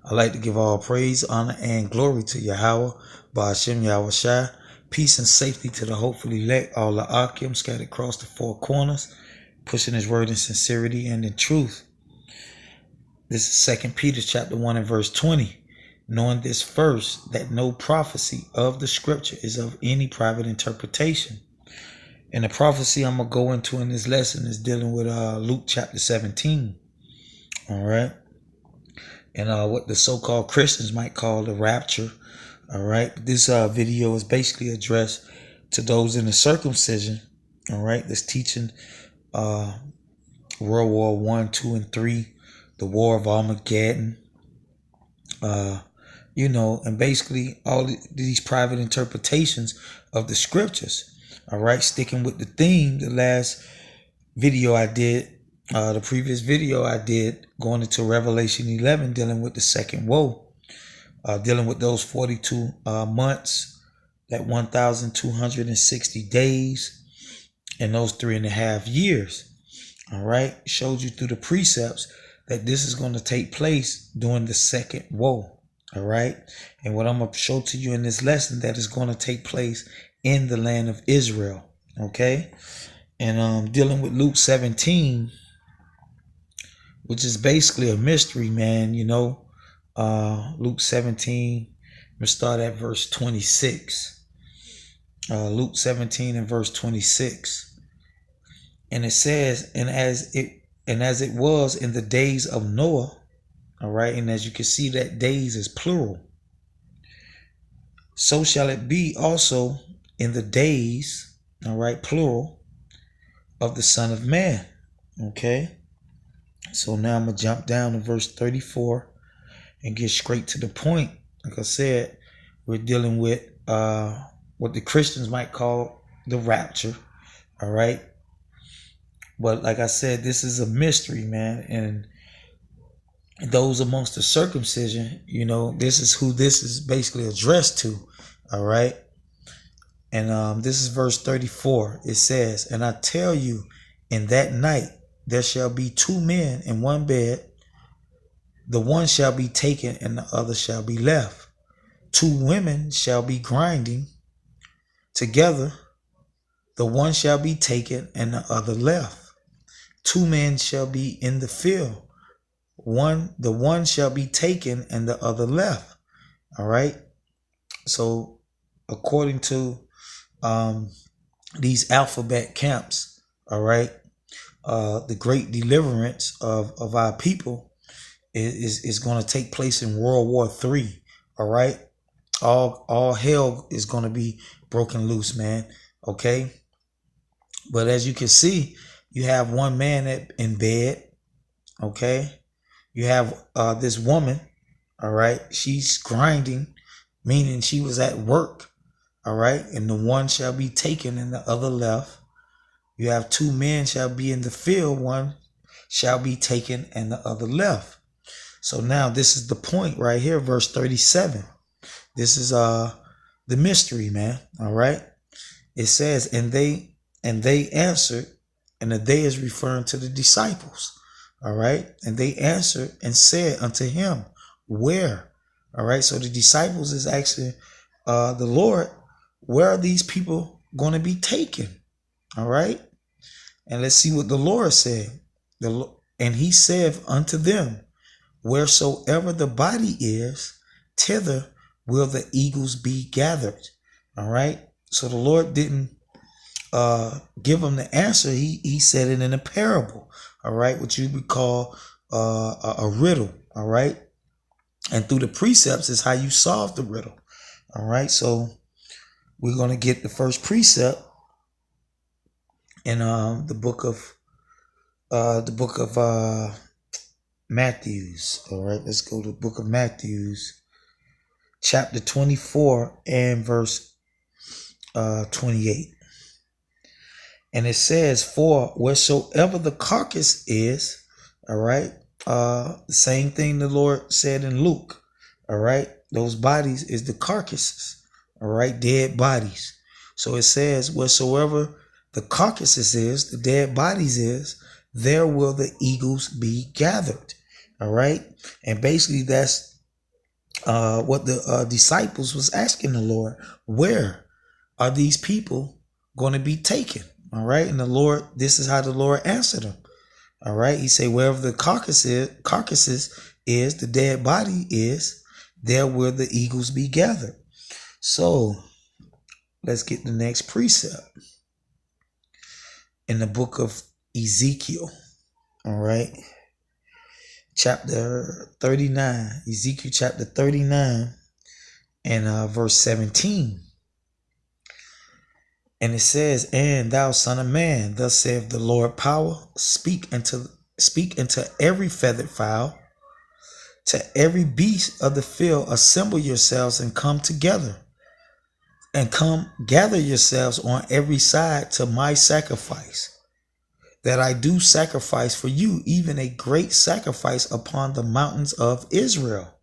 I'd like to give all praise, honor, and glory to Yahweh, Ba'ashem Yahweh Shai. Peace and safety to the hopefully elect, all the Akim scattered across the four corners, pushing his word in sincerity and in truth. This is 2 Peter chapter 1 and verse 20. Knowing this first, that no prophecy of the scripture is of any private interpretation. And the prophecy I'm going to go into in this lesson is dealing with Luke chapter 17. All right. And what the so-called Christians might call the rapture. All right. This video is basically addressed to those in the circumcision. All right. That's teaching World War 1, 2, and 3, the War of Armageddon. And basically all these private interpretations of the scriptures. All right. Sticking with the theme, the last video I did, the previous video I did going into Revelation 11, dealing with the second woe, dealing with those 42 months, that 1,260 days, and those 3.5 years. All right. Showed you through the precepts that this is going to take place during the second woe. All right. And what I'm going to show to you in this lesson, that is going to take place in the land of Israel. Okay. And dealing with Luke 17, which is basically a mystery, man. Luke 17, we'll start at verse 26. Luke 17 and verse 26. And it says, and as it was in the days of Noah. All right. And as you can see, that days is plural. So shall it be also in the days, all right, plural, of the Son of Man. Okay. So now I'm going to jump down to verse 34 and get straight to the point. Like I said, we're dealing with what the Christians might call the rapture. All right. But like I said, this is a mystery, man. And those amongst the circumcision, this is who this is basically addressed to. All right. And this is verse 34. It says, and I tell you, in that night there shall be two men in one bed. The one shall be taken and the other shall be left. Two women shall be grinding together. The one shall be taken and the other left. Two men shall be in the field. The one shall be taken and the other left. All right. So according to these alphabet camps, all right, the great deliverance of our people is going to take place in World War III. All right. All hell is going to be broken loose, man. Okay. But as you can see, you have one man in bed. Okay. You have this woman, all right, she's grinding, meaning she was at work, all right, and the one shall be taken and the other left. You have two men shall be in the field, one shall be taken and the other left. So now this is the point right here, verse 37. This is the mystery, man, all right. It says, and they answered, and the they is referring to the disciples. All right. And they answered and said unto him, where? All right. So the disciples is asking the Lord, where are these people going to be taken? All right. And let's see what the Lord said. And he said unto them, wheresoever the body is, thither will the eagles be gathered. All right. So the Lord didn't give them the answer. He said it in a parable. All right, what you would call a riddle. All right, and through the precepts is how you solve the riddle. All right, so we're going to get the first precept in the book of Matthews. All right, let's go to the book of Matthews, chapter 24 and verse 28. And it says, for wheresoever the carcass is, all right, the same thing the Lord said in Luke, all right, those bodies is the carcasses, all right, dead bodies. So it says, wheresoever the carcasses is, the dead bodies is, there will the eagles be gathered, all right. And basically that's what the disciples was asking the Lord, where are these people going to be taken? All right. And the Lord, this is how the Lord answered them. All right. He said, wherever the carcasses is, the dead body is, there will the eagles be gathered. So let's get the next precept in the book of Ezekiel. All right. Chapter 39, Ezekiel chapter 39 and verse 17. And it says, and thou son of man, thus saith the Lord power, speak into every feathered fowl, to every beast of the field, assemble yourselves and come together, and come gather yourselves on every side to my sacrifice, that I do sacrifice for you, even a great sacrifice upon the mountains of Israel,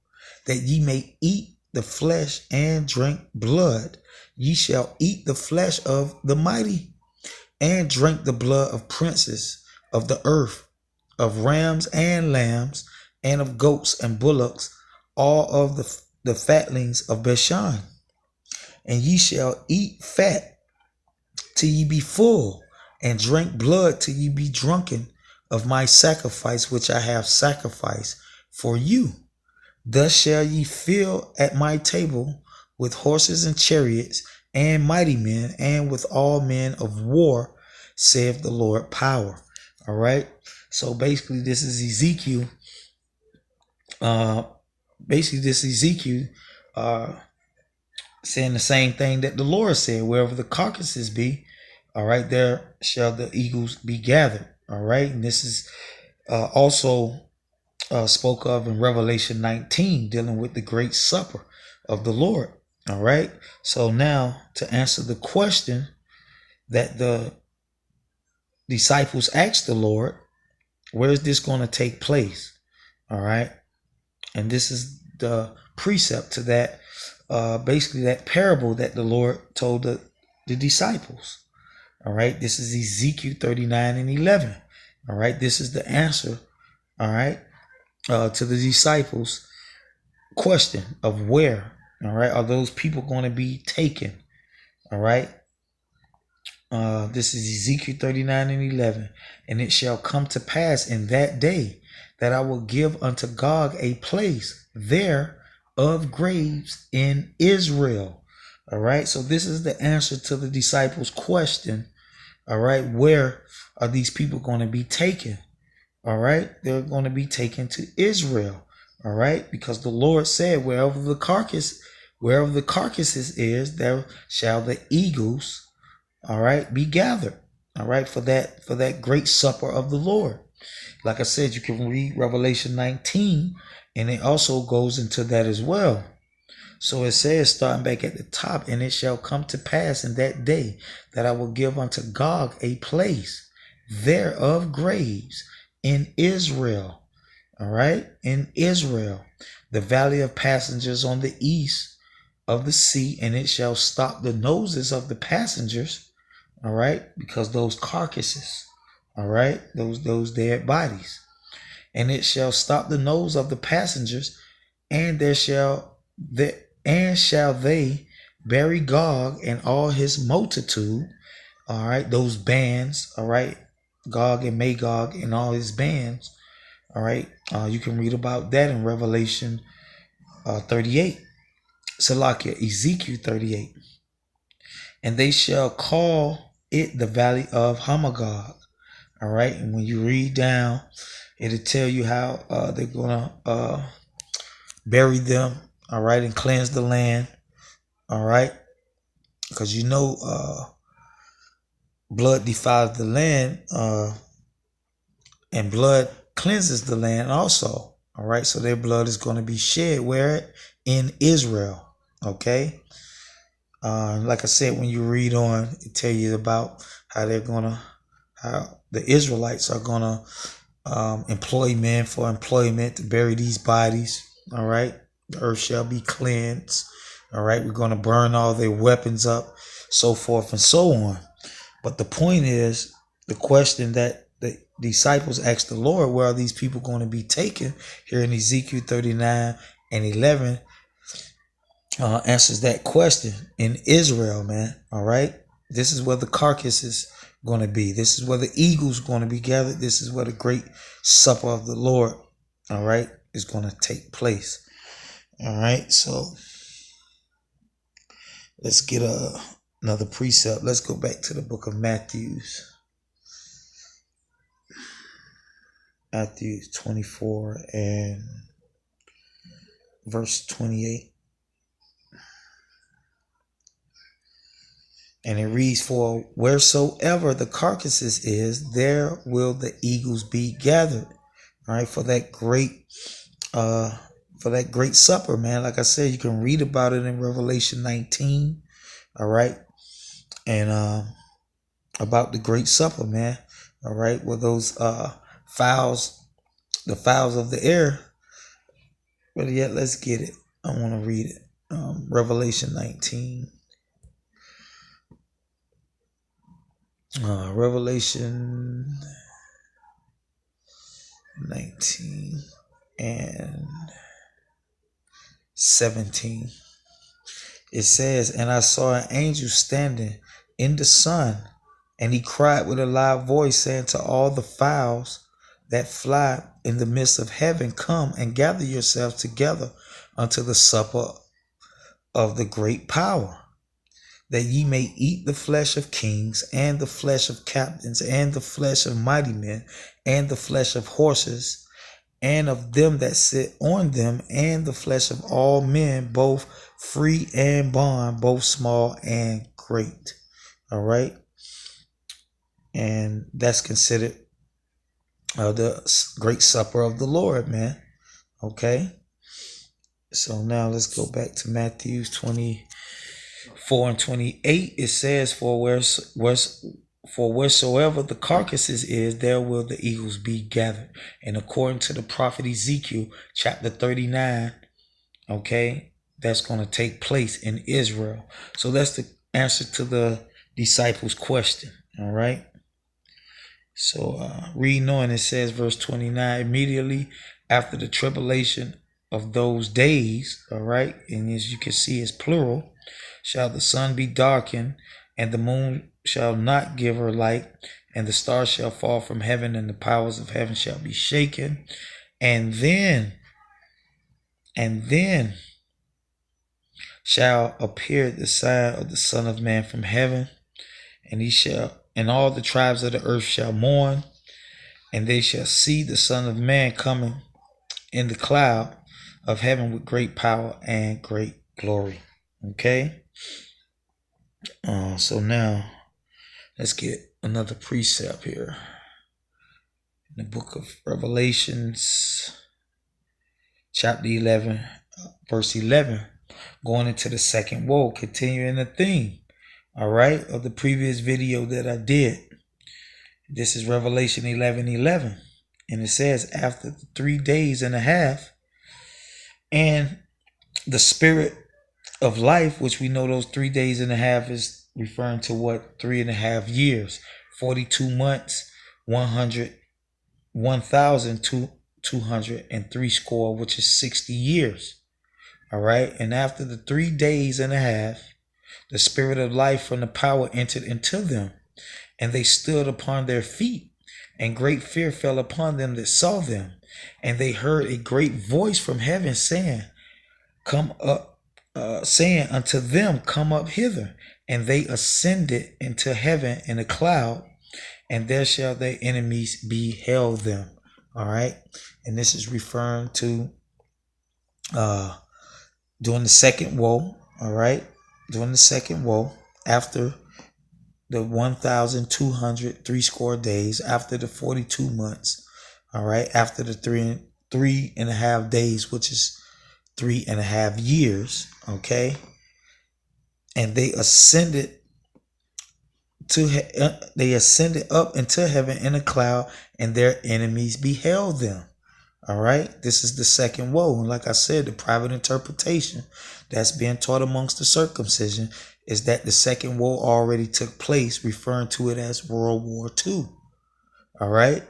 that ye may eat the flesh and drink blood. Ye shall eat the flesh of the mighty, and drink the blood of princes of the earth, of rams and lambs, and of goats and bullocks, all of the fatlings of Bashan. And ye shall eat fat till ye be full, and drink blood till ye be drunken of my sacrifice, which I have sacrificed for you. Thus shall ye fill at my table with horses and chariots and mighty men, and with all men of war, saith the Lord power. All right. So basically, this is Ezekiel. Saying the same thing that the Lord said, wherever the carcasses be, all right, there shall the eagles be gathered. All right. And this is also spoke of in Revelation 19, dealing with the great supper of the Lord. All right. So now to answer the question that the disciples asked the Lord, where is this going to take place? All right. And this is the precept to that, basically that parable that the Lord told the disciples. All right. This is Ezekiel 39 and 11. All right. This is the answer. All right. To the disciples' question of where, all right, are those people going to be taken? All right. This is Ezekiel 39 and 11. And it shall come to pass in that day that I will give unto Gog a place there of graves in Israel. All right. So this is the answer to the disciples' question. All right. Where are these people going to be taken? All right. They're going to be taken to Israel. All right. Because the Lord said, wherever the carcasses is, there shall the eagles, all right, be gathered. All right. For that great supper of the Lord. Like I said, you can read Revelation 19, and it also goes into that as well. So it says, starting back at the top, and it shall come to pass in that day that I will give unto Gog a place there of graves in Israel. All right. In Israel, the valley of passengers on the east of the sea, and it shall stop the noses of the passengers. All right. Because those carcasses, all right, those dead bodies, and it shall stop the nose of the passengers, and shall they bury Gog and all his multitude. All right. Those bands. All right. Gog and Magog and all his bands. All right. You can read about that in Revelation 38. Salakia, Ezekiel 38. And they shall call it the valley of Hamagog. All right. And when you read down, it'll tell you how they're going to bury them. All right. And cleanse the land. All right. Because blood defiles the land, and blood cleanses the land also. All right. So their blood is going to be shed where? In Israel. Okay. Like I said, when you read on, it tell you about how the Israelites are going to employ men for employment to bury these bodies. All right. The earth shall be cleansed. All right. We're going to burn all their weapons up, so forth and so on. But the point is, the question that the disciples asked the Lord, where are these people going to be taken? Here in Ezekiel 39 and 11, answers that question in Israel, man. All right. This is where the carcass is going to be. This is where the eagles going to be gathered. This is where the great supper of the Lord, all right, is going to take place. All right. So let's get another precept. Let's go back to the book of Matthew 24 and verse 28. And it reads, for wheresoever the carcasses is, there will the eagles be gathered. All right, for that great supper, man. Like I said, you can read about it in Revelation 19. All right. And about the great supper, man. All right, where those fowls, the fowls of the air. But yet, let's get it. I want to read it. Revelation 19. Revelation 19 and 17. It says, and I saw an angel standing in the sun, and he cried with a loud voice, saying to all the fowls that fly in the midst of heaven, come and gather yourselves together unto the supper of the great power, that ye may eat the flesh of kings, and the flesh of captains, and the flesh of mighty men, and the flesh of horses, and of them that sit on them, and the flesh of all men, both free and bond, both small and great. All right. And that's considered the great supper of the Lord, man. Okay. So now let's go back to Matthew 24 and 28. It says, for wheresoever the carcasses is, there will the eagles be gathered. And according to the prophet Ezekiel, chapter 39, okay, that's going to take place in Israel. So that's the answer to the disciples' question. All right. So reading on, it says, verse 29, immediately after the tribulation of those days, all right, and as you can see, it's plural, shall the sun be darkened, and the moon shall not give her light, and the stars shall fall from heaven, and the powers of heaven shall be shaken. And then shall appear the sign of the Son of Man from heaven, and all the tribes of the earth shall mourn, and they shall see the Son of Man coming in the cloud of heaven with great power and great glory. Okay. So now let's get another precept here in the book of Revelations, chapter 11, verse 11, going into the second woe, continuing the theme, all right, of the previous video that I did. This is Revelation 11:11, and it says, after the 3 days and a half, and the spirit of life, which we know those 3 days and a half is referring to what? 3.5 years, 42 months, 1,203 score, which is 60 years. All right. And after the 3 days and a half, the spirit of life from the power entered into them, and they stood upon their feet, and great fear fell upon them that saw them. And they heard a great voice from heaven saying, come up, saying unto them, come up hither. And they ascended into heaven in a cloud, and there shall their enemies behold them. All right. And this is referring to during the second woe. All right. During the second woe, after the 1,203 score days, after the 42 months, all right, after the 3.5 days, which is 3.5 years, okay, and they ascended up into heaven in a cloud, and their enemies beheld them. All right, this is the second woe, and like I said, the private interpretation that's being taught amongst the circumcision is that the second woe already took place, referring to it as World War II. All right,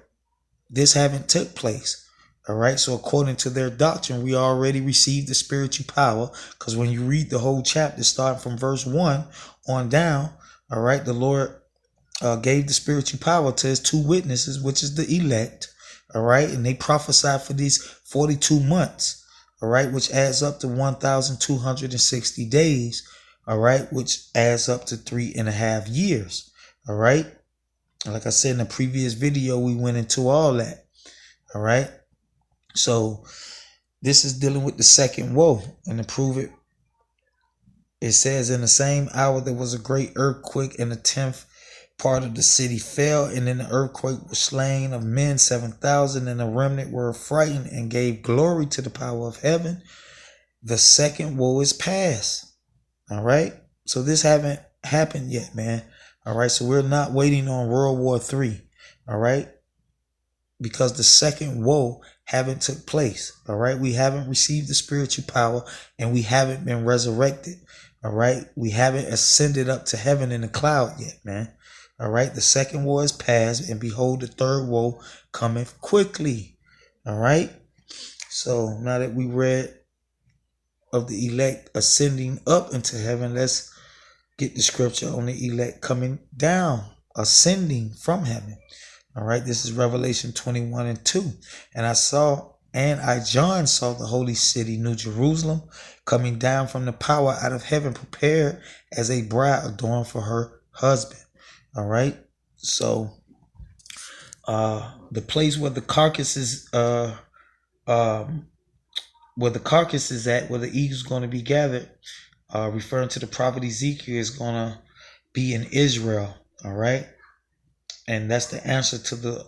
this haven't took place. All right. So according to their doctrine, we already received the spiritual power, because when you read the whole chapter, starting from verse 1 on down, all right, the Lord gave the spiritual power to his two witnesses, which is the elect. All right. And they prophesied for these 42 months. All right. Which adds up to 1,260 days. All right. Which adds up to 3.5 years. All right. Like I said in the previous video, we went into all that. All right. So this is dealing with the second woe. And to prove it, it says, in the same hour there was a great earthquake, and the 10th part of the city fell, and in the earthquake was slain of men 7,000, and the remnant were frightened and gave glory to the power of heaven. The second woe is past. All right. So this haven't happened yet, man. All right. So we're not waiting on World War III. All right. Because the second woe haven't took place. All right. We haven't received the spiritual power, and we haven't been resurrected. All right. We haven't ascended up to heaven in the cloud yet, man. All right. The second woe is past, and behold, the third woe cometh quickly. All right. So now that we read of the elect ascending up into heaven, let's get the scripture on the elect coming down, ascending from heaven. All right, this is Revelation 21:2. And I, John, saw the holy city, New Jerusalem, coming down from the power out of heaven, prepared as a bride adorned for her husband. All right, so the place where the carcass is, where the carcass is at, where the eagle's going to be gathered, referring to the prophet Ezekiel, is going to be in Israel. All right. And that's the answer to the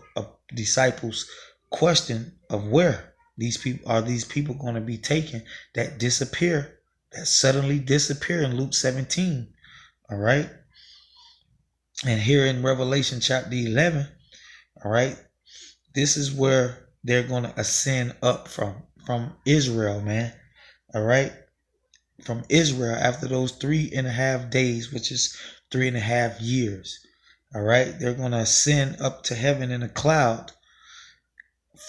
disciples' question of where these people going to be taken that disappear, that suddenly disappear in Luke 17. All right. And here in Revelation chapter 11, all right, this is where they're going to ascend up from Israel, man. All right. From Israel after those 3.5 days, which is 3.5 years. All right. They're going to ascend up to heaven in a cloud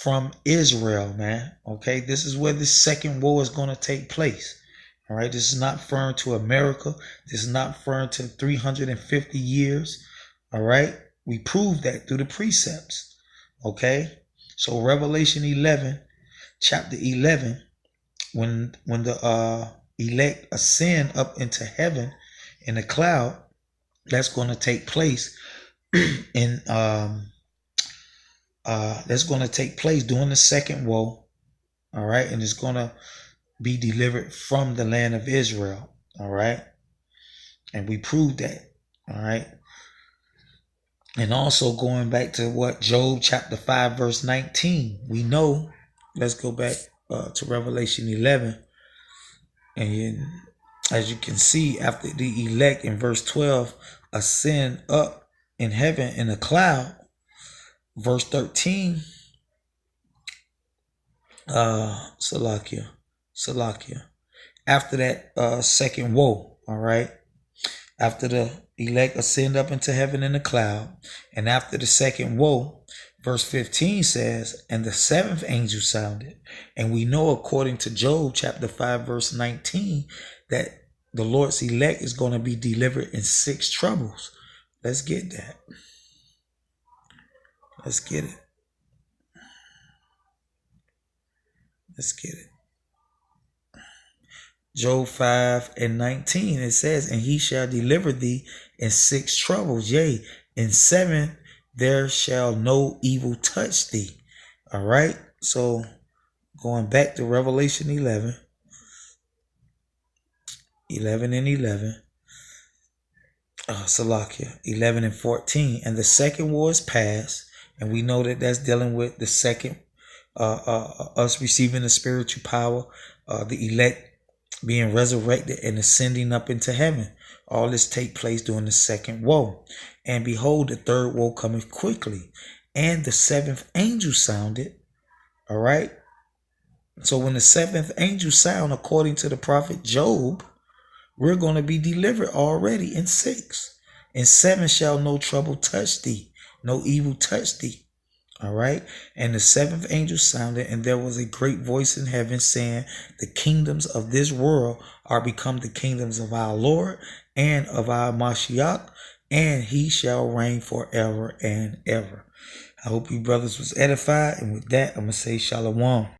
from Israel, man. Okay. This is where the second war is going to take place. All right. This is not referring to America. This is not referring to 350 years. All right. We proved that through the precepts. Okay. So Revelation 11, chapter 11, when the elect ascend up into heaven in a cloud, that's going to take place in that's going to take place during the second woe. All right. And it's going to be delivered from the land of Israel. All right. And we proved that. All right. And also going back to what Job chapter 5 verse 19, we know, let's go back to Revelation 11. And as you can see, after the elect in verse 12 ascend up in heaven in a cloud, verse 13, Salakia. After that second woe, all right, after the elect ascend up into heaven in a cloud, and after the second woe, verse 15 says, and the seventh angel sounded. And we know, according to Job chapter 5 verse 19, that the Lord's elect is going to be delivered in 6 troubles. Let's get that. Let's get it. Let's get it. Job 5:19, it says, and he shall deliver thee in 6 troubles, yea, in 7 there shall no evil touch thee. All right. So going back to Revelation 11 and 11, Salakia, 11 and 14, and the second war is past, and we know that that's dealing with the second, us receiving the spiritual power, the elect being resurrected and ascending up into heaven. All this take place during the second woe. And behold, the third woe cometh quickly. And the seventh angel sounded. All right. So when the seventh angel sound, according to the prophet Job, we're going to be delivered already in 6. In 7 shall no trouble touch thee, no evil touch thee. All right. And the seventh angel sounded, and there was a great voice in heaven saying, the kingdoms of this world are become the kingdoms of our Lord and of our Mashiach, and he shall reign forever and ever. I hope you brothers was edified. And with that, I'm going to say shalom.